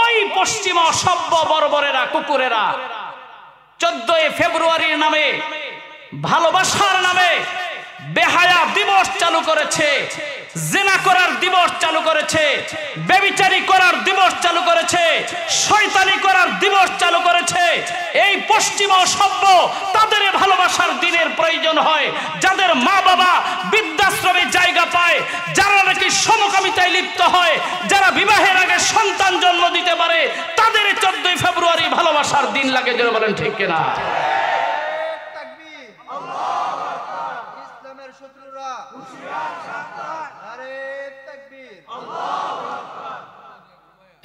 ওই পশ্চিমা সভ্য বর্বরেরা কুকুরেরা 14 ফেব্রুয়ারির নামে ভালোবাসার নামে বেহায়া দিবস চালু করেছে, জিনা করার দিবস চালু করেছে, ব্যভিচারী করার দিবস চালু করেছে, শয়তানি করার দিবস চালু করেছে। এই পশ্চিমা সভ্য তাদের ভালোবাসার দিনের প্রয়োজন হয় যাদের মা বাবা বৃদ্ধাশ্রমে জায়গা পায়, যারা নাকি সমকামিতায় লিপ্ত হয়, যারা বিবাহের আগে সন্তান জন্ম দিতে পারে, তাদের 14 ফেব্রুয়ারি ভালোবাসার দিন লাগে। যারা বলেন ঠিক কিনা?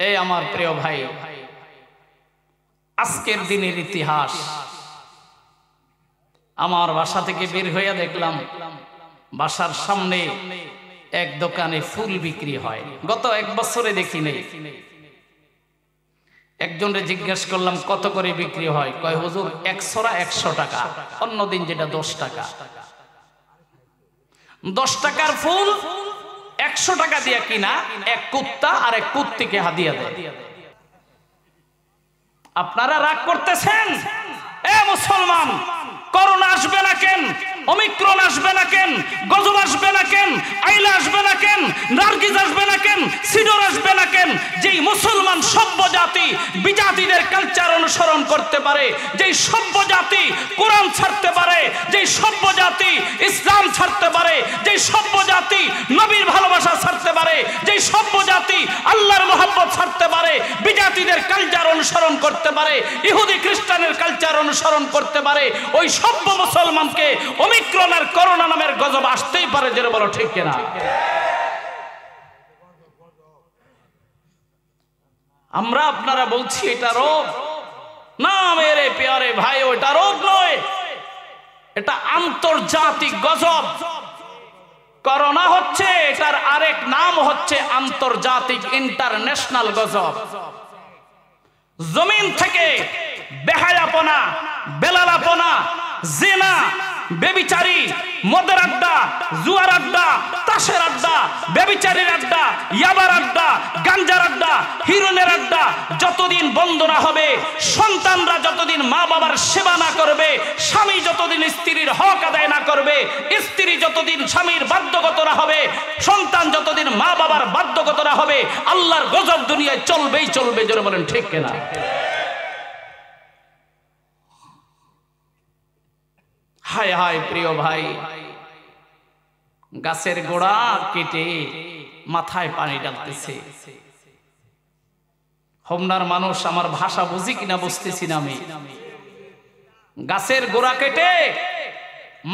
এই আমার প্রিয় ভাই, আজকের দিনের ইতিহাস। আমার বাসা থেকে বের হইয়া দেখলাম বাসার সামনে এক দোকানে ফুল বিক্রি হয়, গত 1 বছরে দেখি নেই। একজনকে জিজ্ঞেস করলাম কত করে বিক্রি হয়, কয় হুজুর 100 টাকা, অন্যদিন যেটা 10 টাকা। 10 টাকার ফুল 100 টাকা দিয়ে কিনা এক কুত্তা আর এক কুত্তিকে হাদিয়া দেয়। আপনারা রাগ করতেছেন? এ মুসলমান, করোনা আসবে না কেন, ওমিক্রন আসবে না কেন, গজব আসবে না কেন, আইলা আসবে না কেন, নার্গিস আসবে না কেন, সিডর আসবে না কেন? যেই মুসলমান সভ্য জাতি বিজাতিদের কালচার অনুসরণ করতে পারে, যেই সভ্য জাতি কোরআন ছাড়তে পারে, যেই সভ্য জাতি ইসলাম ছাড়তে পারে, যেই সভ্য জাতি নবীর ভালোবাসা ছাড়তে পারে, যেই সভ্য জাতি আল্লাহর মহব্বত ছাড়তে পারে, বিজাতিদের কালচার অনুসরণ করতে পারে, ইহুদি খ্রিস্টানের কালচার অনুসরণ করতে পারে, ওই সভ্য মুসলমানকে ওমিক্রন আর করোনা নামের গজব আসতেই পারে। যেটা বলো ঠিক কিনা? আমরা আপনারা বলছি এটা রোগ না মেরে প্যারে ভাই, ওটা রোগ নয়, এটা আন্তর্জাতিক গজব। করোনা হচ্ছে, এটার আরেক নাম হচ্ছে আন্তর্জাতিক ইন্টারন্যাশনাল গজব। জমিন থেকে বেহায়াপনা, বেলালাপনা, জিনা, বেবিচারি, মদের আড্ডা, জুয়ার আড্ডা, তাসের আড্ডা, বেবিচারির আড্ডা, ইয়াবার আড্ডা, গাঞ্জার আড্ডা, হিরোনের আড্ডা যতদিন বন্ধ না হবে, সন্তানরা যতদিন মা বাবার সেবা না করবে, স্বামী যতদিন স্ত্রীর হক আদায় না করবে, স্ত্রী যতদিন স্বামীর বাধ্যগত না হবে, সন্তান যতদিন মা বাবার বাধ্যগত না হবে, আল্লাহর গজব দুনিয়ায় চলবেই চলবে। জোরে বলেন ঠিক কিনা? হায় হায় প্রিয় ভাই, গাছের গোড়া কেটে মাথায় পানি ডালতেছে। হোমনার মানুষ আমার ভাষা বুঝি কিনা বুঝতেছি না আমি। গাছের গোড়া কেটে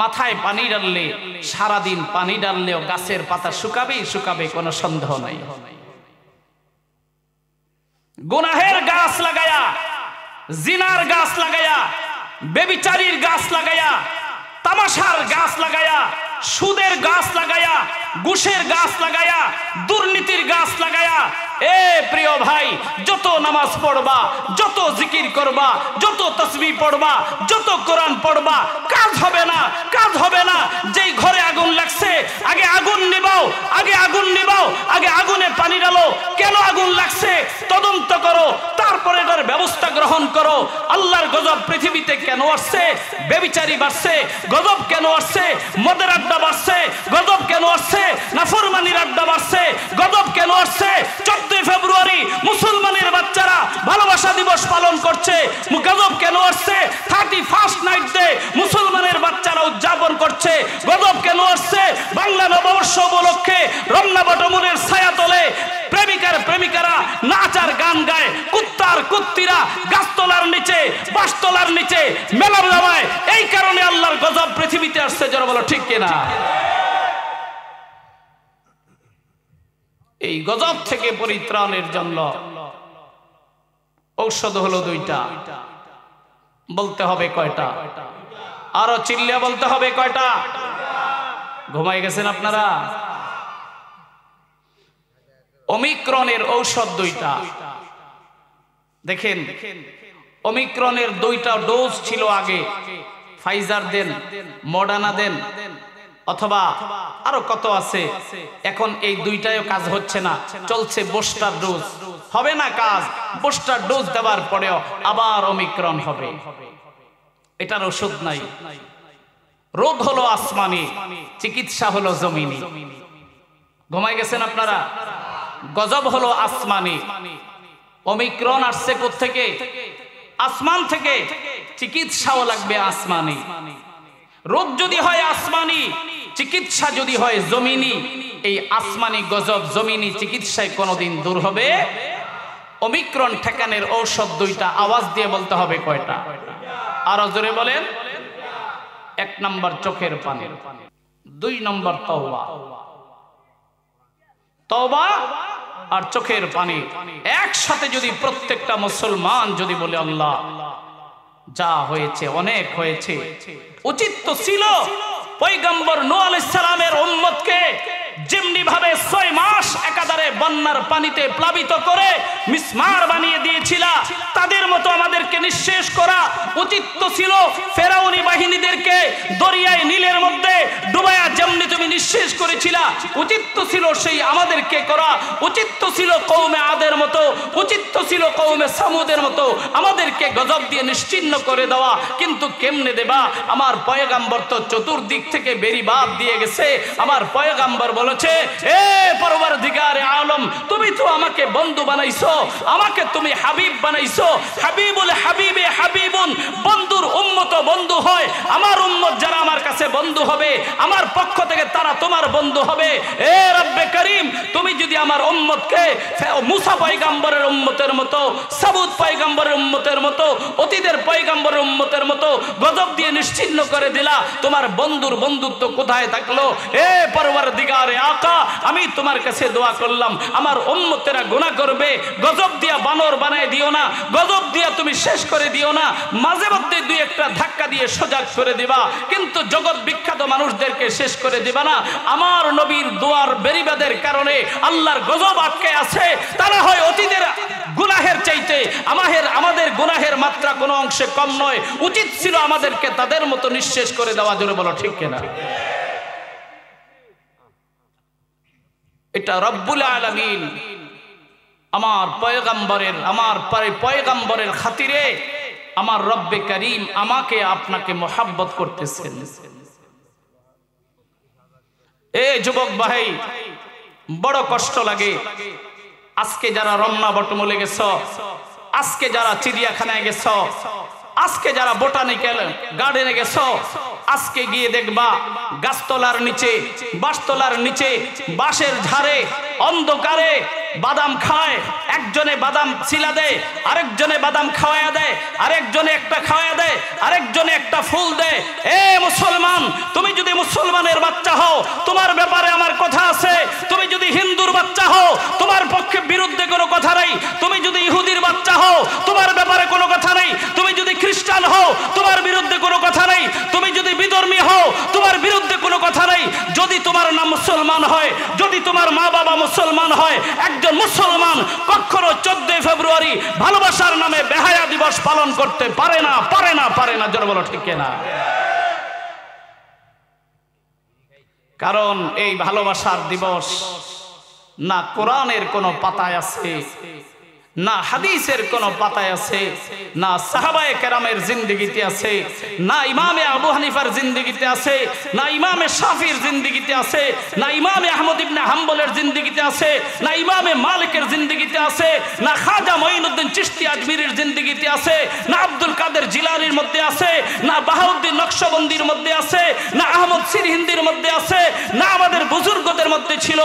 মাথায় পানি ডাললে, সারাদিন পানি ডাললেও গাছের পাতা শুকাবেই শুকাবে, কোনো সন্দেহ নাই। গুনাহের গাছ লাগায়া, জিনার গাছ লাগায়া, বেবিচারির গাছ লাগায়া, তামাশার গাছ লাগায়া, সুদের গাছ লাগায়া, ঘুষের গাছ লাগায়া, দুর্নীতির গাছ লাগায়া, এ প্রিয় ভাই, যত নামাজ পড়বা, যত জিকির করবা, যত তাসবিহ পড়বা, যত কোরআন পড়বা, কাজ হবে না, কাজ হবে না। যেই ঘরে আগুন লাগছে, আগে আগুন নিবাও, আগে আগুন নিবাও, আগে আগুনে পানি ডালো। কেন আগুন লাগছে তদন্ত করো, তারপরে এটার ব্যবস্থা গ্রহণ করো। আল্লাহর গজব পৃথিবীতে কেন আসছে? বেবিচারি বাড়ছে, গজব কেন আসছে? মদের আড্ডা বাড়ছে, গজব কেন আসছে? নাফরমানির আড্ডা বাড়ছে, গজব কেন আসছে? 14 ফেব্রুয়ারি মুসলমানের বাচ্চারা ভালোবাসা দিবস পালন করছে, গজব কেন আসছে? 31st নাইট ডে মুসলমানের বাচ্চারা উদযাপন করছে, গজব কেন আসছে? বাংলা নববর্ষ উপলক্ষে রমনা বটমূলের ছায়াতলে প্রেমিকার প্রেমিকারা নাচ আর গান গায়, কুত্তার কুত্তিরা গাছতলার নিচে, বাঁশতলার নিচে মেলা জমায়। এই কারণে আল্লাহর গজব পৃথিবীতে আসছে। যারা বলো ঠিক কিনা? এই গজব থেকে পরিত্রাণের জন্য ঔষধ হলো 2টা। বলতে হবে কয়টা? আরো চিল্লিয়া বলতে হবে কয়টা? ঘুমাই গেছেন আপনারা? ওমিক্রনের ঔষধ 2টা। দেখেন, ওমিক্রনের 2টা ডোজ ছিল আগে। ফাইজার দেন, মডার্না দেন, অথবা আরো কত আছে। এখন এই 2টায়ও কাজ হচ্ছে না, চলছে বুস্টার ডোজ। হবে না কাজ, বুস্টার ডোজ দেওয়ার পরেও আবার ওমিক্রন হবে। এটার ওষুধ নাই। রোগ হলো আসমানি, চিকিৎসা হলো জমিনি। ঘুমাই গেছেন আপনারা? গজব হলো আসমানি। ওমিক্রন আসছে কোত্থেকে? আসমান থেকে। চিকিৎসাও লাগবে আসমানি। রোগ যদি হয় আসমানি, চিকিৎসা যদি হয় জমিনি, এই আসমানি গজব জমিনি চিকিৎসায় কোনোদিন দূর হবে? ওমিক্রন ঠেকানোর ঔষধ দুইটা। আওয়াজ দিয়ে বলতে হবে কয়টা? আরো জোরে বলেন। 1 নম্বর চোখের পানি, 2 নম্বর তওবা। তওবা আর চোখের পানি একসাথে যদি প্রত্যেকটা মুসলমান যদি বলে আল্লাহ যা হয়েছে অনেক হয়েছে, উচিত তো ছিল পয়গম্বর নূহ আলাইহিস সালামের উম্মতকে যেমনি ভাবে 6 মাস একাধারে বন্যার পানিতে প্লাবিত করে মিসমার বানিয়ে দিয়েছিল, তাদের মতো আমাদেরকে নিঃশেষ করা উচিত তো ছিল। ফেরাউনি বাহিনীদেরকে দরিয়ায় নীলের মধ্যে ডুবায়া যেমনি তুমি নিঃশেষ করেছিলা, উচিত তো ছিল সেই আমাদেরকে করা। উচিত তো ছিল কওমে আদের মতো, উচিত তো ছিল কওমে সামুদের মতো আমাদেরকে গজব দিয়ে নিশ্চিহ্ন করে দেওয়া। কিন্তু কেমনে দেবা? আমার পয়গম্বর তো চতুর্দিক থেকে বেরিবাদ দিয়ে গেছে। আমার পয়গম্বর বলেছে, এ পরওয়ারদিগারে আলম, তুমি তো আমাকে বন্ধু বানাইছো, আমাকে তুমি হাবিব বানাইছো। হাবিবুল হাবিবে হাবিবুন, বন্ধুর উম্মত বন্ধু হয়। আমার উম্মত যারা আমার কাছে বন্ধু হবে, আমার পক্ষ থেকে তারা তোমার বন্ধু হবে। এ রব্বে করিম, তুমি যদি আমার উম্মতকে মুসা পয়গম্বরের উম্মতের মতো, সামুদ পয়গম্বরের উম্মতের মতো, অতীতের পয়গম্বরের উম্মতের মতো গজব দিয়ে নিশ্চিহ্ন করে দিলা, তোমার বন্ধুর বন্ধুত্ব কোথায় থাকলো? এ পরওয়ারদিগারে আকা, আমি তোমার কাছে দোয়া করলাম, আমার উম্মতেরা গুনাহ করবে, গজব দিয়া বানর বানায় দিও না, গজব দিয়া তুমি শেষ করে দিও না, মাঝে মধ্যে 2-1টা ধাক্কা দিয়ে সজাগ করে দিবা, কিন্তু জগৎ বিখ্যাত মানুষদেরকে শেষ করে দিবা না। আমার নবীর দোয়ার বেরিবাদের কারণে আল্লাহর গজব আটকে আছে। তারা হয় অতীতের গুনাহের চাইতে আমাদের গুনাহের মাত্রা কোনো অংশে কম নয়। উচিত ছিল আমাদেরকে তাদের মতো নিঃশেষ করে দেওয়া। জোরে বলো ঠিক কিনা? এটা রব্বুল আলামিন আমার পয়গম্বরের খাতিরে আমার রব্বে করিম আমাকে আপনাকে মোহাব্বত করতেছেন। এ যুবক ভাই, বড় কষ্ট লাগে আজকে যারা রমনা বটমূলে গেছ, আজকে যারা চিড়িয়াখানায় গেছ, আজকে যারা বোটানিক্যাল গার্ডেনে গেছ, আজকে গিয়ে দেখবা গাছতলার নিচে, বাঁশতলার নিচে, বাঁশের ঝাড়ে অন্ধকারে বাদাম খায়। একজনে বাদাম ছিলা দেয়, আরেকজনে বাদাম খাওয়ায়া দেয়, আরেকজনে একটা খাওয়ায়া দেয়, আরেকজনে একটা ফুল দেয়। এ মুসলমান, তুমি যদি মুসলমানের বাচ্চা হও, তোমার ব্যাপারে আমার কথা আছে। তুমি যদি হিন্দুর বাচ্চা হও, তোমার পক্ষে বিরুদ্ধে কোনো কথা নেই। তুমি যদি ইহুদির বাচ্চা হও, তোমার ব্যাপারে কোনো কথা নেই। তুমি যদি খ্রিস্টান হও, তোমার বিরুদ্ধে কোনো কথা নেই। তুমি যদি বিধর্মী হও, তোমার বিরুদ্ধে কোনো কথা নেই। যদি তোমার নাম মুসলমান হয়, যদি তোমার মা বাবা মুসলমান হয়, একজন মুসলমান কখনো 14 ফেব্রুয়ারি ভালোবাসার নামে বেহায়া দিবস পালন করতে পারে না, পারে না, পারে না। জোরে বলো ঠিক কিনা? কারণ এই ভালোবাসার দিবস না কোরআনের কোনো পাতায় আছে, না হাদিসের কোনো পাতায় আছে, না সাহাবায়ে কেরামের জিন্দেগিতে আছে, না ইমামে আবু হানিফার জিন্দেগিতে আছে, না ইমামে শাফির জিন্দেগিতে আছে, না ইমামে আহমদ ইবনে হাম্বলের জিন্দেগিতে আছে, না ইমামে মালিকের জিন্দেগিতে আছে, না খাজা মঈনুদ্দিন চিশতি আজমিরের জিন্দেগিতে আছে, না আব্দুল কাদের জিলানীর মধ্যে আছে, না বাহাউদ্দিন নকশবন্দির মধ্যে আছে, না আহমদ সিরহিন্দির মধ্যে আছে, না আমাদের বুজুর্গদের মধ্যে ছিল।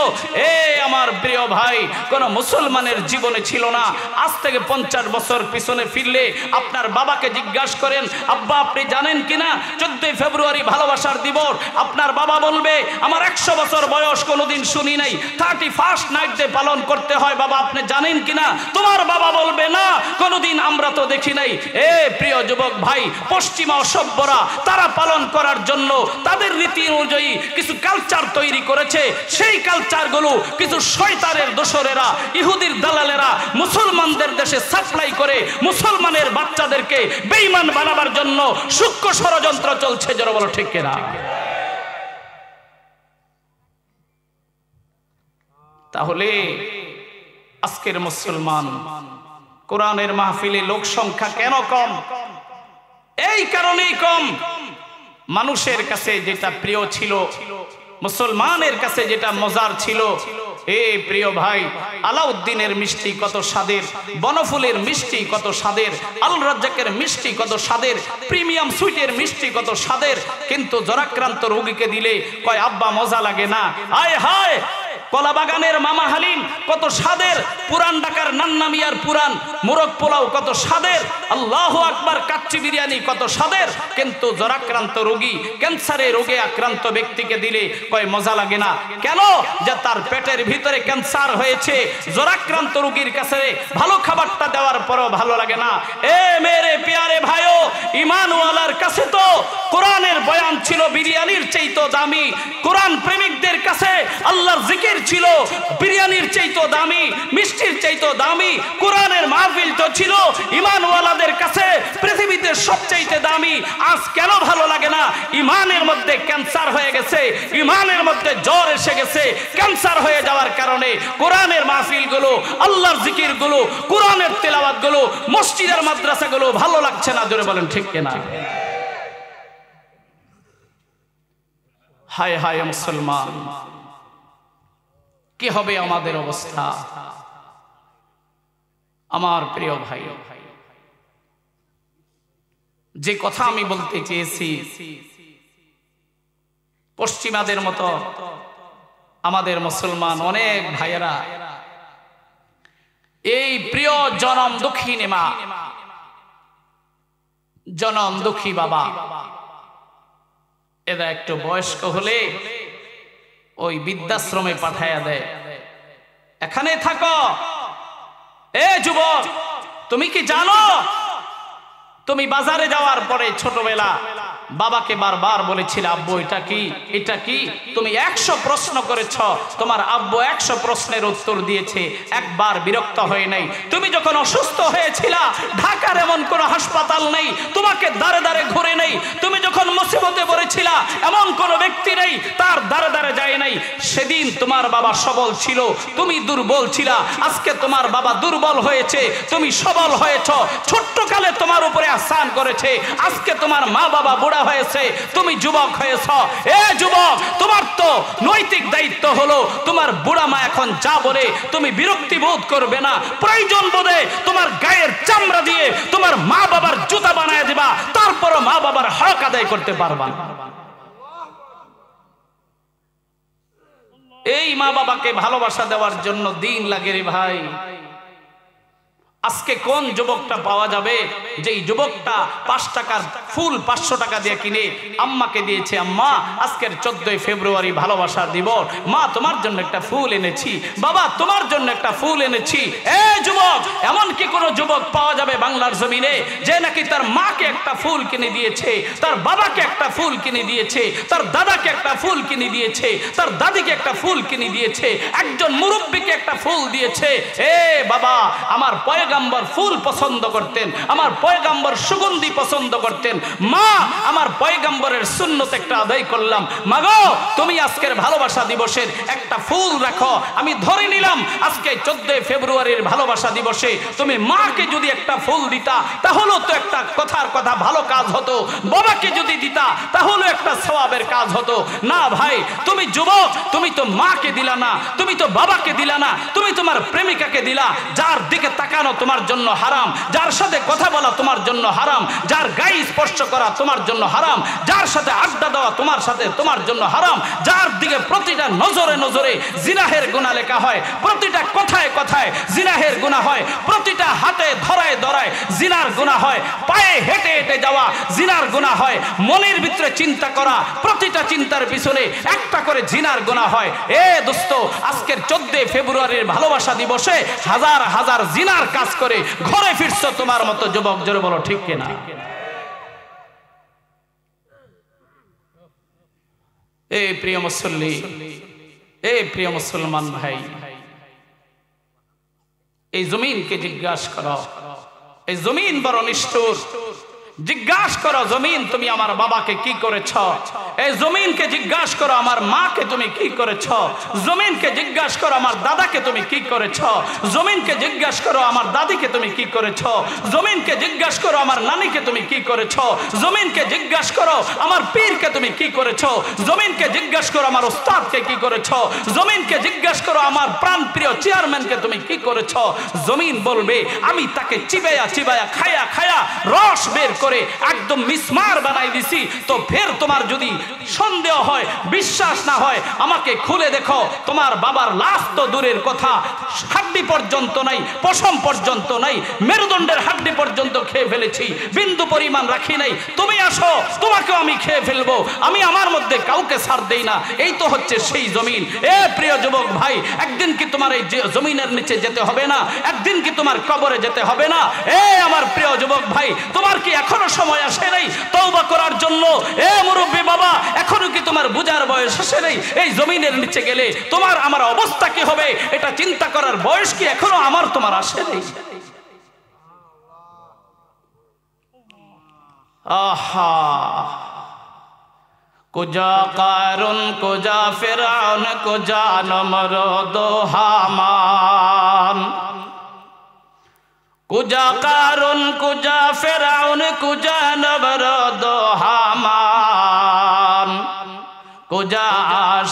এ আমার প্রিয় ভাই, কোন মুসলমানের জীবনে ছিল না। আজ থেকে 50 বছর পিছনে ফিরলে আপনার বাবাকে জিজ্ঞাসা করেন, আব্বা আপনি জানেন কিনা 14 ফেব্রুয়ারি ভালোবাসার দিবস? আপনার বাবা বলবে আমার 100 বছর বয়স কোনোদিন শুনি নাই, 31st নাইট ডে পালন করতে হয়। বাবা আপনি জানেন কিনা? তোমার বাবা বলবে না, কোনোদিন আমরা তো দেখি নাই। এ প্রিয় যুবক ভাই, পশ্চিমা অসভ্যরা তারা পালন করার জন্য তাদের রীতি অনুযায়ী কিছু কালচার তৈরি করেছে। সেই কালচারগুলো কিছু শয়তানের দোসরেরা, ইহুদির দালালেরা মুসলমানদের দেশে সাপ্লাই করে মুসলমানের বাচ্চাদেরকে বেঈমান বানাবার জন্য সূক্ষ্ম ষড়যন্ত্র চলছে। যারা বলো ঠিক কিনা? তাহলে আজকের মুসলমান কোরআনের মাহফিলে লোক সংখ্যা কেন কম? এই কারণেই কম, মানুষের কাছে যেটা প্রিয় ছিল, মুসলমানের কাছে যেটা মজার ছিল, প্রিয় ভাই, আলাউদ্দিনের মিষ্টি কত স্বাদের, বনফুলের মিষ্টি কত স্বাদের, আল রাজ্জাকের মিষ্টি কত স্বাদের, প্রিমিয়াম সুইটের মিষ্টি কত স্বাদের, কিন্তু জরাক্রান্ত রোগীকে দিলে কয় আব্বা মজা লাগে না। আয় হায়, কলা বাগানের মামা হালিম কত স্বাদের, পুরান ঢাকার নান্না মিয়ার পুরান মোরগ পোলাও কত স্বাদের, আল্লাহু আকবার কাচ্চি বিরিয়ানি কত স্বাদের, কিন্তু জরাক্রান্ত রোগী, ক্যান্সারে রোগে আক্রান্ত ব্যক্তিকে দিলে কয় মজা লাগে না। কেন? যে তার পেটের ভিতরে ক্যান্সার হয়েছে। জরাক্রান্ত রোগীর কাছে ভালো খাবারটা দেওয়ার পরও ভালো লাগে না। মেরে প্যারে ভাইও, ঈমানওয়ালার কাছে তো কোরআনের বয়ান ছিল বিরিয়ানির চাইতো দামি, কোরআন প্রেমিকদের কাছে আল্লাহর জিকির ছিল বিরিয়ানির চাইতো দামি, মিষ্টির চাইতো দামি। কোরআনের মাহফিল তো ছিল ঈমানওয়ালাদের কাছে পৃথিবীতে সবচাইতে দামি। আজ কেন ভালো লাগে না? ঈমানের মধ্যে ক্যান্সার হয়ে গেছে, ঈমানের মধ্যে জ্বর এসে গেছে। ক্যান্সার হয়ে যাওয়ার কারণে কোরআনের মাহফিলগুলো, আল্লাহর জিকিরগুলো, কোরআনের তেলাওয়াতগুলো, মসজিদের মাদ্রাসাগুলো ভালো লাগছে না। জোরে বলেন ঠিক কিনা? হায় হায় মুসলমান, কি হবে আমাদের অবস্থা? আমার প্রিয় ভাই, যে কথা আমি বলতে চেয়েছি, পশ্চিমাদের মতো আমাদের মুসলমান অনেক ভাইয়েরা এই প্রিয় জনম দুঃখী নেমা, জনম দুঃখী বাবা, এরা একটু বয়স্ক হলে ওই বৃদ্ধাশ্রমে পাঠাইয়া দেয়, এখানে থাকো। যুবক, তুমি কি জানো তুমি বাজারে যাওয়ার পরে ছোটবেলা বাবাকে বারবার বলেছিলে আব্বু এটা কি, এটা কি? তুমি 100 প্রশ্ন করেছ, তোমার আব্বু 100 প্রশ্নের উত্তর দিয়েছে, একবার বিরক্ত হয়ে নাই। তুমি যখন অসুস্থ হয়েছিলা, ঢাকার এমন কোন হাসপাতাল নেই তোমাকে দাঁড়ে দাঁড়ে ঘুরে নেই। তুমি যখন মুসিবতে পড়েছিলা, এমন কোন ব্যক্তি নেই তার দাঁড়ে দাঁড়ে যায় নাই। সেদিন তোমার বাবা সবল ছিল, তুমি দুর্বল ছিলা। আজকে তোমার বাবা দুর্বল হয়েছে, তুমি সবল হয়েছ। ছোট্টকালে তোমার উপরে আহসান করেছে, আজকে তোমার মা বাবা বুড়া হয়েছে, তুমি যুবক হয়েছ। যুবক, তোমার তো নৈতিক দায়িত্ব হলো তোমার বুড়া মা এখন যা বলে তুমি বিরক্তি বোধ করবে না। প্রয়োজন বোধে তোমার গায়ের চামড়া দিয়ে তোমার মা বাবার জুতা বানায় দিবা, তারপরও মা বাবার হক আদায় করতে পারবা না। এই মা বাবাকে ভালোবাসা দেওয়ার জন্য দিন লাগে রে ভাই। আজকে কোন যুবকটা পাওয়া যাবে যেই যুবকটা 5 টাকার ফুল 500 টাকা দিয়ে কিনে আম্মাকে দিয়েছে, আম্মা আজকের 14 ফেব্রুয়ারি ভালোবাসার দিবস, মা তোমার জন্য একটা ফুল এনেছি, বাবা তোমার জন্য একটা ফুল এনেছি। যুবক, এমন কি কোনো যুবক পাওয়া যাবে বাংলার জমিনে যে নাকি তার মাকে একটা ফুল কিনে দিয়েছে, তার বাবাকে একটা ফুল কিনে দিয়েছে, তার দাদাকে একটা ফুল কিনে দিয়েছে, তার দাদিকে একটা ফুল কিনে দিয়েছে, একজন মুরব্বীকে একটা ফুল দিয়েছে? বাবা, আমার পয়গম্বর ফুল পছন্দ করতেন, আমার পয়গম্বর সুগন্ধি পছন্দ করতেন। মা, আমার পয়গম্বরের সুন্নত একটা আদায় করলাম। মাগো, তুমি আজকের ভালোবাসা দিবসের একটা ফুল রাখো। আমি ধরে নিলাম আজকে 14 ফেব্রুয়ারির ভালোবাসা দিবসে তুমি মাকে যদি একটা ফুল দিতা, তাহলে তো একটা কথার কথা ভালো কাজ হতো। বাবাকে যদি দিতা, তাহলে একটা সওয়াবের কাজ হতো। না ভাই, তুমি যুবক, তুমি তো মাকে দিলা না, তুমি তো বাবাকে দিলা না, তুমি তোমার প্রেমিকাকে দিলা। যার দিকে তাকানো তোমার জন্য হারাম, যার সাথে কথা বলা তোমার জন্য হারাম, যার গায়ে স্পর্শ করা তোমার জন্য হারাম, যার সাথে আড্ডা দেওয়া তোমার জন্য হারাম, যার দিকে প্রতিটা নজরে নজরে জিনাহের গুনাহ লেখা হয়, প্রতিটা কথায় কথায় জিনাহের গুনাহ হয়, প্রতিটা হাতে ধরায় ধরায় জিনার গুনাহ হয়, পায়ে হেঁটে হেঁটে যাওয়া জিনার গুনাহ হয়, মনের ভিতরে চিন্তা করা প্রতিটা চিন্তার পিছনে একটা করে জিনার গুনাহ হয়। দোস্ত, আজকের 14 ফেব্রুয়ারির ভালোবাসা দিবসে হাজার হাজার জিনার কাজ করে ঘরে ফিরছো তোমার মতো যুবক। জোরে বলো ঠিক কিনা? প্রিয় মুসল্লি, প্রিয় মুসলমান ভাই, এই জমিনকে জিজ্ঞাসা করো, এই জমিন বড় নিষ্ঠুর, জিজ্ঞাসা করো জমিন তুমি আমার বাবাকে কি করেছ, এই জমিনকে জিজ্ঞাসা করো আমার মাকে তুমি কি করেছ, জমিনকে জিজ্ঞাসা করো আমার দাদাকে তুমি কি করেছ, জমিনকে জিজ্ঞাসা করো আমার দাদিকে তুমি কি করেছ, জমিনকে জিজ্ঞাসা করো আমার নানিকে তুমি কি করেছ, জমিনকে জিজ্ঞাসা করো আমার পীরকে তুমি কি করেছ, জমিনকে জিজ্ঞাসা করো আমার উস্তাদকে কি করেছ, জমিনকে জিজ্ঞাসা করো আমার প্রাণপ্রিয় চেয়ারম্যানকে তুমি কি করেছ। জমিন বলবে আমি তাকে চিবায়া চিবায়া খায়া খায়া রস বের করে একদম মিসমার বানাই দিছি। তো ফের তোমার যদি সন্দেহ হয়, বিশ্বাস না হয়, আমাকে খুলে দেখো, তোমার বাবার লাশ তো দূরের কথা, হাড্ডি পর্যন্ত নাই, পশম পর্যন্ত নাই, মেরুদণ্ডের হাড্ডি পর্যন্ত খেয়ে ফেলেছি, বিন্দু পরিমাণ রাখি নাই। তুমি আসো, তোমাকেও আমি খেয়ে ফেলবো, আমি আমার মধ্যে কাউকে ছাড় দেই না। এই তো হচ্ছে সেই জমিন। এ প্রিয় যুবক ভাই, একদিন কি তোমার এই জমিনের নিচে যেতে হবে না? একদিন কি তোমার কবরে যেতে হবে না? এ আমার প্রিয় যুবক ভাই, তোমার কি এখনো সময় আসে নাই তওবা করার জন্য? এ মুরব্বী বাবা, এখনো কি তোমার বুঝার বয়স আসে নাই? এই জমিনের নিচে গেলে তোমার আমার অবস্থা কি হবে এটা চিন্তা করার বয়স কি এখনো আমার তোমার আসে নাই? আহা, কুজা কারুন, কুজা ফিরআউন, কুজা নমরুদ হামান, কুজা কারুন, কুজা ফিরআউন, কুজা নমরুদ হামান, কুজা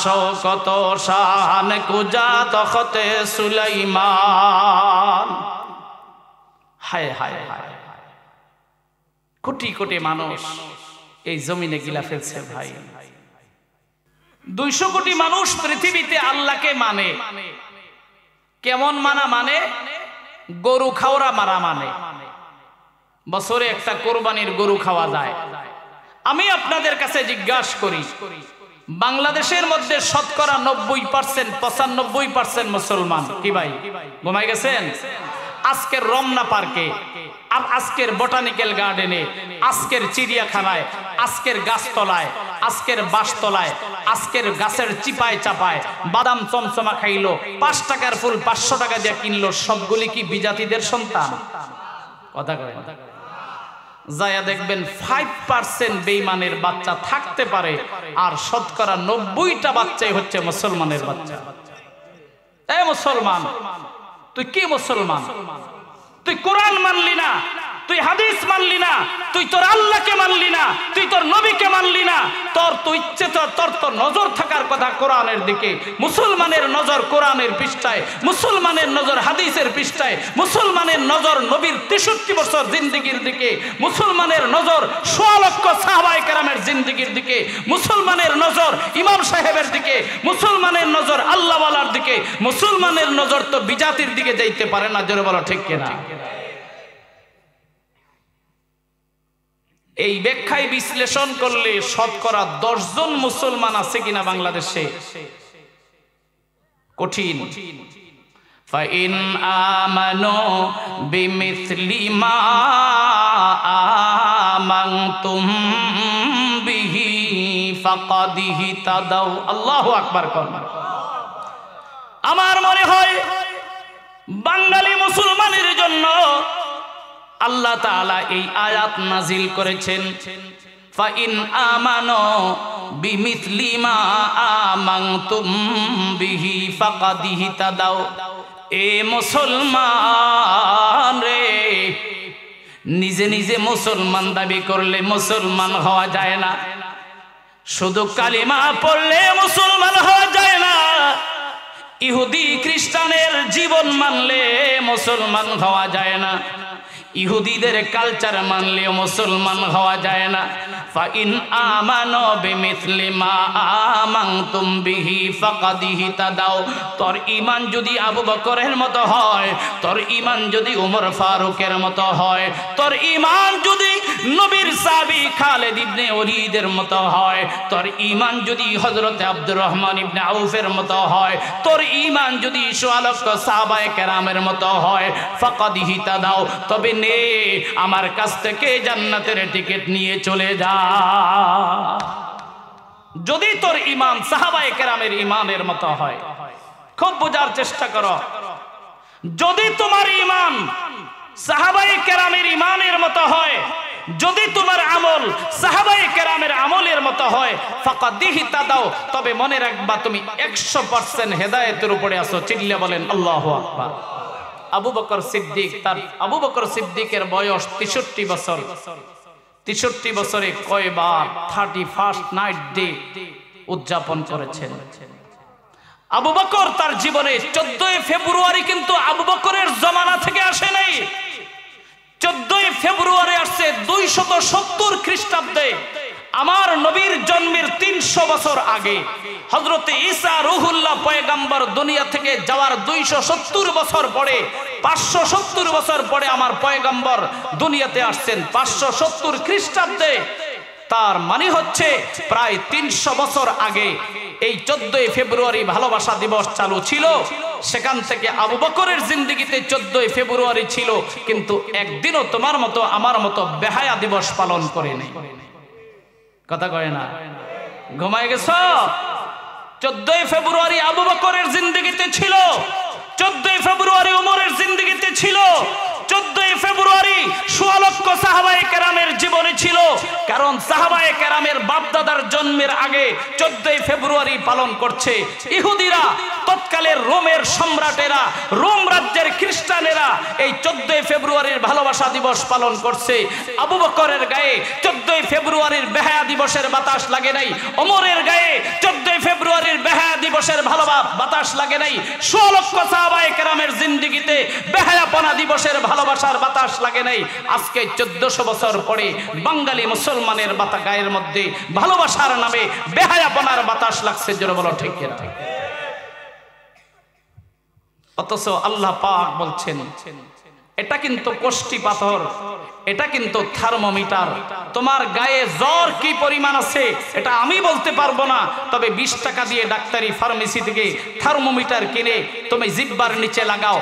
শওকত শান, কুজা তখতে সুলাইমান। হায় হায় হায়, কোটি কোটি মানুষ এই জমিনে গিলা ফেলছে ভাই। 200 কোটি মানুষ পৃথিবীতে আল্লাহকে মানে। কেমন মানা মানে? গরু খাওয়া মারা মানে। বছরে একটা কোরবানির গরু খাওয়া যায়। আমি আপনাদের কাছে জিজ্ঞাসা করি, বাংলাদেশের মধ্যে শতকরা 90%, 95% মুসলমান। কি ভাই ঘুমাই গেছেন? আজকের রমনা পার্কে, আজকের বোটানিক্যাল গার্ডেনে, আজকের চিড়িয়াখানায়, আজকের গাছতলায়, আজকের বাঁশতলায়, আজকের গাছের চিপায় চাপায় বাদাম চমচমা খাইলো, 5 টাকার ফুল 500 টাকা দিয়ে কিনলো, সবগুলি কি বিজাতিদের সন্তান? কথা কয় যায়া দেখবেন 5% বেঈমানের বাচ্চা থাকতে পারে, আর শতকরা 90টা বাচ্চাই হচ্ছে মুসলমানের বাচ্চা। এই মুসলমান, তুই কি মুসলমান? তুই কোরআন মানলি না, তুই হাদিস মানলি না, তুই তোর আল্লাহকে মানলি না, তুই তোর নবীকে মানলি না। তোর তো ইচ্ছে, তোর তো নজর থাকার কথা কোরআনের দিকে। মুসলমানের নজর কোরআনের পৃষ্ঠায়, মুসলমানের নজর হাদিসের পৃষ্ঠায়, মুসলমানের নজর নবীর 63 বছর জিন্দেগির দিকে, মুসলমানের নজর 100 লক্ষ সাহাবায়ে কেরামের জিন্দেগির দিকে, মুসলমানের নজর ইমাম সাহেবের দিকে, মুসলমানের নজর আল্লাহওয়ালার দিকে। মুসলমানের নজর তো বিজাতির দিকে যাইতে পারে না। জোরে বলো ঠিক কিনা? এই ব্যাখ্যায় বিশ্লেষণ করলে শতকরা 10 জন মুসলমান আছে কিনা বাংলাদেশে? কঠিন। ফাইন আমানু বিমিসলি মা আমানতুম বিহি ফাকাদ ইহতাদাউ। আল্লাহু আকবার। আমার মনে হয় বাঙালি মুসলমানের জন্য আল্লাহ তাআলা এই আয়াত নাজিল করেছেন, ফাইন আমানু বিমিসলি মা আমানতুম বিহি ফাকাদ ইহতাদাউ। এ মুসলমান রে, নিজে নিজে মুসলমান দাবি করলে মুসলমান হওয়া যায় না। শুধু কালিমা পড়লে মুসলমান হওয়া যায় না। ইহুদি খ্রিস্টানের জীবন মানলে মুসলমান হওয়া যায় না। ইহুদিদের কালচার মানলেও মুসলমান হওয়া যায় না। ফাইন আমানু বিমিসলি মা আমানতুম বিহি ফাকাদ ইহতাদাউ। তোর ঈমান যদি আবু বকরের মতো হয়, তোর ঈমান যদি ওমর ফারুকের মতো হয়, তোর ঈমান যদি নবীর সাহাবী খালিদ ইবনে ওলীদের মতো হয়, তোর ঈমান যদি হযরত আব্দুর রহমান ইবনে আউফের মতো হয়, তোর ঈমান যদি 100 লক্ষ সাহাবায়ে কেরামের মতো হয়, ফাকাদ ইহতাদাউ। তবে নে আমার কাছ থেকে জান্নাতের টিকিট নিয়ে চলে যা। যদি তোর ঈমান সাহাবায়ে কেরামের ঈমানের মতো হয়। খুব বোঝার চেষ্টা করো, যদি তোমার ঈমান সাহাবায়ে কেরামের ঈমানের মতো হয়, যদি তোমার আমল সাহাবায়ে কেরামের আমলের মতো হয় ফাকাদিহি তাদাও, তবে মনে রাখবা তুমি 100% হেদায়েতের উপরে আছো। চিল্লে বলেন আল্লাহু আকবার। আবু বকর সিদ্দিক, তার আবু বকর সিদ্দিকের বয়স 63 বছর। 63 বছরে কয়বার 31st নাইট ডে উদযাপন করেছেন। আবু বকর তার জীবনে 14 ফেব্রুয়ারি কিন্তু আবু বকরের জমানা থেকে আসে নাই। 14 ফেব্রুয়ারি আসছে 270 খ্রিস্টাব্দে, আমার নবীর জন্মের 300 বছর আগে। হযরতে ঈসা রূহুল্লাহ পয়গম্বর দুনিয়া থেকে যাওয়ার 270 বছর পরে, 570 বছর পরে আমার পয়গম্বর দুনিয়াতে আসছেন 570 খ্রিস্টাব্দে। তার মানে হচ্ছে প্রায় 300 বছর আগে এই 14 ফেব্রুয়ারি ভালোবাসা দিবস চালু ছিল। সেখান থেকে আবু বকরের জিন্দেগিতে 14 ফেব্রুয়ারি ছিল, কিন্তু একদিনও তোমার মতো আমার মতো বেহায়া দিবস পালন করে নাই। কথা কয় না? ঘুমায় গেছো? 14 ফেব্রুয়ারি আবু বকরের জিন্দেগিতে ছিল, 14 ফেব্রুয়ারি ওমরের জিন্দেগিতে ছিল, 14 ফেব্রুয়ারি 16 লক্ষ সাহাবায়ে কেরামের জীবনে ছিল। কারণ সাহাবায়ে কেরামের বাপদাদার জন্মের আগে 14 ফেব্রুয়ারি পালন করছে ইহুদিরা, তৎকালের রোমের সম্রাটেরা, রোম রাজ্যের খ্রিস্টানেরা এই 14 ফেব্রুয়ারির ভালোবাসা দিবস পালন করছে। আবু বকরের গায়ে 14 ফেব্রুয়ারির বেহায়া দিবসের বাতাস লাগে নাই, ওমরের গায়ে 14 ফেব্রুয়ারির বেহায়া দিবসের বাতাস লাগে নাই, 16 লক্ষ সাহাবায়ে কেরামের জিন্দেগিতে বেহায়াপনা দিবসের ভালোবাসার বাতাস লাগে নাই। আজকে 1400 বছর পরে বাঙালি মুসলমানের গায়ের মধ্যে ভালোবাসার নামে বেহায়াপনার বাতাস লাগছে। জোরে বলো ঠিক কিনা? অথচ আল্লাহ পাক বলছেন এটা কিন্তু কোষ্টি পাথর, এটা কিন্তু থার্মোমিটার। তোমার গায়ে জ্বর কি পরিমাণ আছে এটা আমি বলতে পারবো না, তবে 20 টাকা দিয়ে ডাক্তারি ফার্মেসি থেকে থার্মোমিটার কিনে তুমি জিহ্বার নিচে লাগাও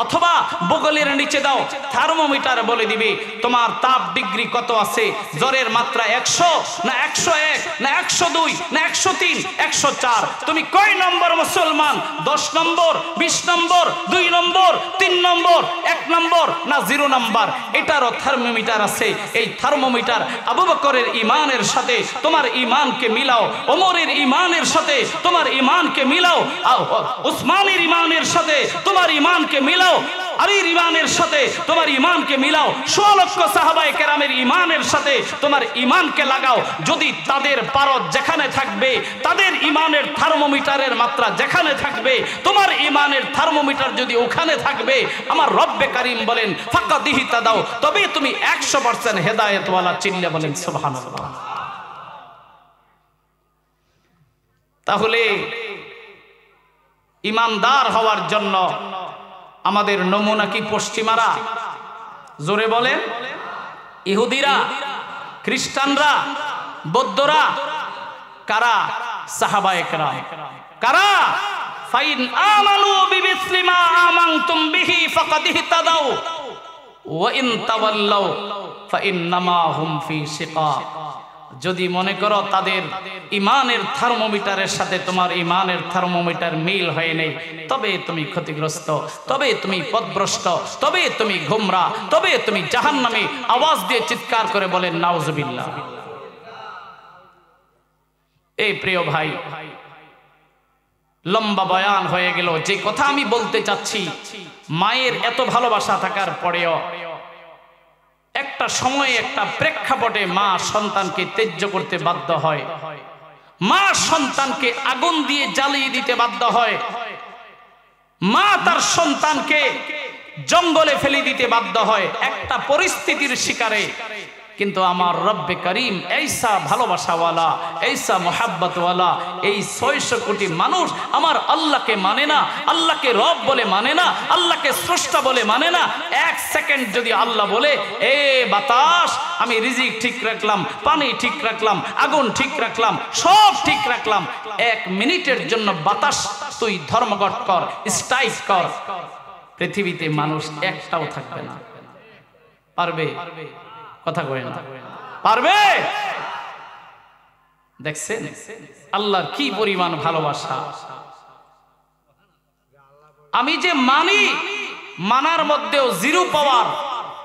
অথবা বগলের নিচে দাও, থার্মোমিটার বলে দিবে তোমার তাপ ডিগ্রি কত আছে। জ্বরের মাত্রা 100 না 101 না 102 না 103 104। তুমি কয় নম্বর মুসলমান? 10 নম্বর, 20 নম্বর, 2 নম্বর, 3 নম্বর, 1 নম্বর না 0 নম্বর? এটারও থার্মোমিটার আছে। এই থার্মোমিটার আবু বকরের ঈমানের সাথে তোমার ঈমানকে মিলাও, ওমরের ঈমানের সাথে তোমার ঈমানকে মিলাও, উসমানের ঈমানের সাথে তোমার ঈমানকে মিলাও, আলীর ঈমানের সাথে তোমার ঈমানকে মিলাও, 16 লক্ষ সাহাবায়ে কেরামের ঈমানের সাথে তোমার ঈমানকে লাগাও। যদি তাদের পারদ যেখানে থাকবে, তাদের ঈমানের থার্মোমিটারের মাত্রা যেখানে থাকবে, তোমার ঈমানের থার্মোমিটার যদি ওখানে থাকবে, আমার রব্বে কারীম বলেন ফাকাদিহি তাদাও, তবে তুমি 100% হেদায়েতওয়ালা। চিল্লে বলেন সুবহানাল্লাহ। তাহলে ঈমানদার হওয়ার জন্য আমাদের নমুনা কি পশ্চিমারা? জোরে বলেন। ইহুদিরা, খ্রিস্টানরা, বৌদ্ধরা? কারা? সাহাবায়ে কেরাম। কারা? ফাইন আমানু বিমিসলি মা আমানতুম বিহি ফাকাদিহি তাদাও ওয়া ইন তাওয়াল্লাউ ফাইন্নামা হুম ফি শিকাক। যদি মনে করো তাদের ঈমানের থার্মোমিটারের সাথে তোমার ঈমানের থার্মোমিটার মিল হয় নাই, তবে তুমি ক্ষতিগ্রস্ত, তবে তুমি পথভ্রষ্ট, তবে তুমি গোমরা, তবে তুমি জাহান্নামে। আওয়াজ দিয়ে চিৎকার করে বলেন নাউজুবিল্লাহ। এই প্রিয় ভাই, লম্বা বয়ান হয়ে গেল। যে কথা আমি বলতে চাচ্ছি, মায়ের এত ভালোবাসা থাকার পরেও একটা সময়ে একটা প্রেক্ষাপটে মা সন্তানকে ত্যায্য করতে বাধ্য হয়, মা সন্তানকে আগুন দিয়ে জ্বালিয়ে দিতে বাধ্য হয়, মা তার সন্তানকে জঙ্গলে ফেলে দিতে বাধ্য হয় একটা পরিস্থিতির শিকারে। কিন্তু আমার রব্বে করিম এইসা ভালোবাসাওয়ালা, এইসা মোহাব্বতওয়ালা, এই 600 কোটি মানুষ আমার আল্লাহকে মানে না, আল্লাহকে রব বলে মানে না, আল্লাহকে স্রষ্টা বলে মানে না। 1 সেকেন্ড যদি আল্লাহ বলে এ বাতাস আমি রিজিক ঠিক রাখলাম, পানি ঠিক রাখলাম, আগুন ঠিক রাখলাম, সব ঠিক রাখলাম, 1 মিনিটের জন্য বাতাস তুই ধর্মঘট কর, স্ট্রাইক কর, পৃথিবীতে মানুষ একটাও থাকবে না। পারবে? কথা কয় না। পারবে? দেখছেন আল্লাহর কি পরিমাণ ভালোবাসা। আমি যে মানি, মানার মধ্যেও 0 পাওয়ার,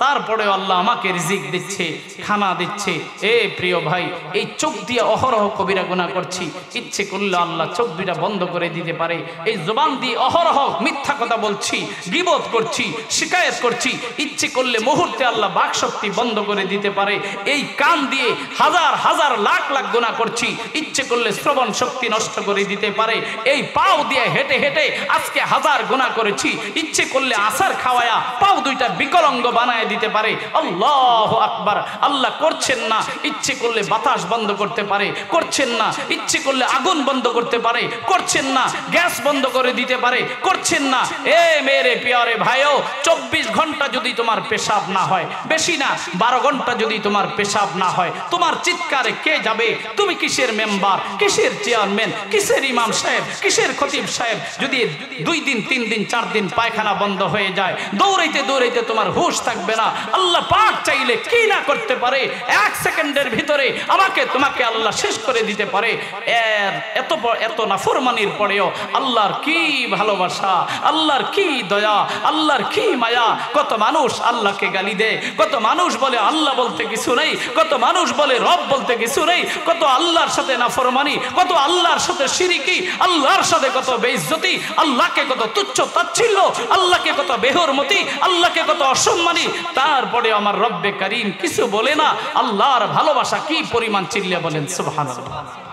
তারপরেও আল্লাহ আমাকে রিজিক দিচ্ছে, খানা দিচ্ছে। এ প্রিয় ভাই, এই চোখ দিয়ে অহরহ কবিরা গুনাহ করছি, ইচ্ছে করলে আল্লাহ চোখ দুইটা বন্ধ করে দিতে পারে। এই জবান দিয়ে অহরহ মিথ্যা কথা বলছি, গীবত করছি, শিকায়ত করছি, ইচ্ছে করলে মুহূর্তে আল্লাহ বাক শক্তি বন্ধ করে দিতে পারে। এই কান দিয়ে হাজার হাজার লাখ লাখ গুনাহ করছি, ইচ্ছে করলে শ্রবণ শক্তি নষ্ট করে দিতে পারে। এই পাও দিয়ে হেঁটে হেঁটে আজকে হাজার গুনাহ করেছি, ইচ্ছে করলে আসার খাওয়ায়া পাও দুইটা বিকলাঙ্গ বানায় দিতে পারে। আল্লাহু আকবার। আল্লাহ করছেন না, ইচ্ছে করলে বাতাস বন্ধ করতে পারে, করছেন না, ইচ্ছে করলে আগুন বন্ধ করতে পারে, করছেন না, গ্যাস বন্ধ করে দিতে পারে, করছেন না। এ মেরে প্রিয়রে ভাইও, 24 ঘন্টা যদি তোমার পেশাব না হয়, বেশি না 12 ঘন্টা যদি তোমার পেশাব না হয়, তোমার চিৎকারে কে যাবে? তুমি কিসের মেম্বার, কিসের চেয়ারম্যান, কিসের ইমাম সাহেব, কিসের খতিব সাহেব? যদি 2 দিন 3 দিন 4 দিন পায়খানা বন্ধ হয়ে যায়, দৌড়াইতে দৌড়াইতে তোমার হুঁশ থাকবে না। আল্লাহ পাক চাইলে কি না করতে পারে? 1 সেকেন্ডের ভিতরে আমাকে তোমাকে আল্লাহ শেষ করে দিতে পারে। এত নাফরমানির পরেও আল্লাহর কি ভালোবাসা, আল্লাহর কি দয়া, আল্লাহর কি মায়া। কত মানুষ আল্লাহকে গালি দেয়, কত মানুষ বলে আল্লাহ বলতে কিছু নেই, কত মানুষ বলে রব বলতে কিছু নেই, কত আল্লাহর সাথে নাফরমানি, কত আল্লাহর সাথে শিরিকি, আল্লাহর সাথে কত বেইজ্জতি, আল্লাহকে কত তুচ্ছ তাচ্ছিল্য, আল্লাহকে কত বেহরমতি, আল্লাহকে কত অসম্মানী। তারপরে আমার রব্বে কারীম কিছু বলে না। আল্লাহর ভালোবাসা কি পরিমাণ চিল্লে বলেন সুবহানাল্লাহ।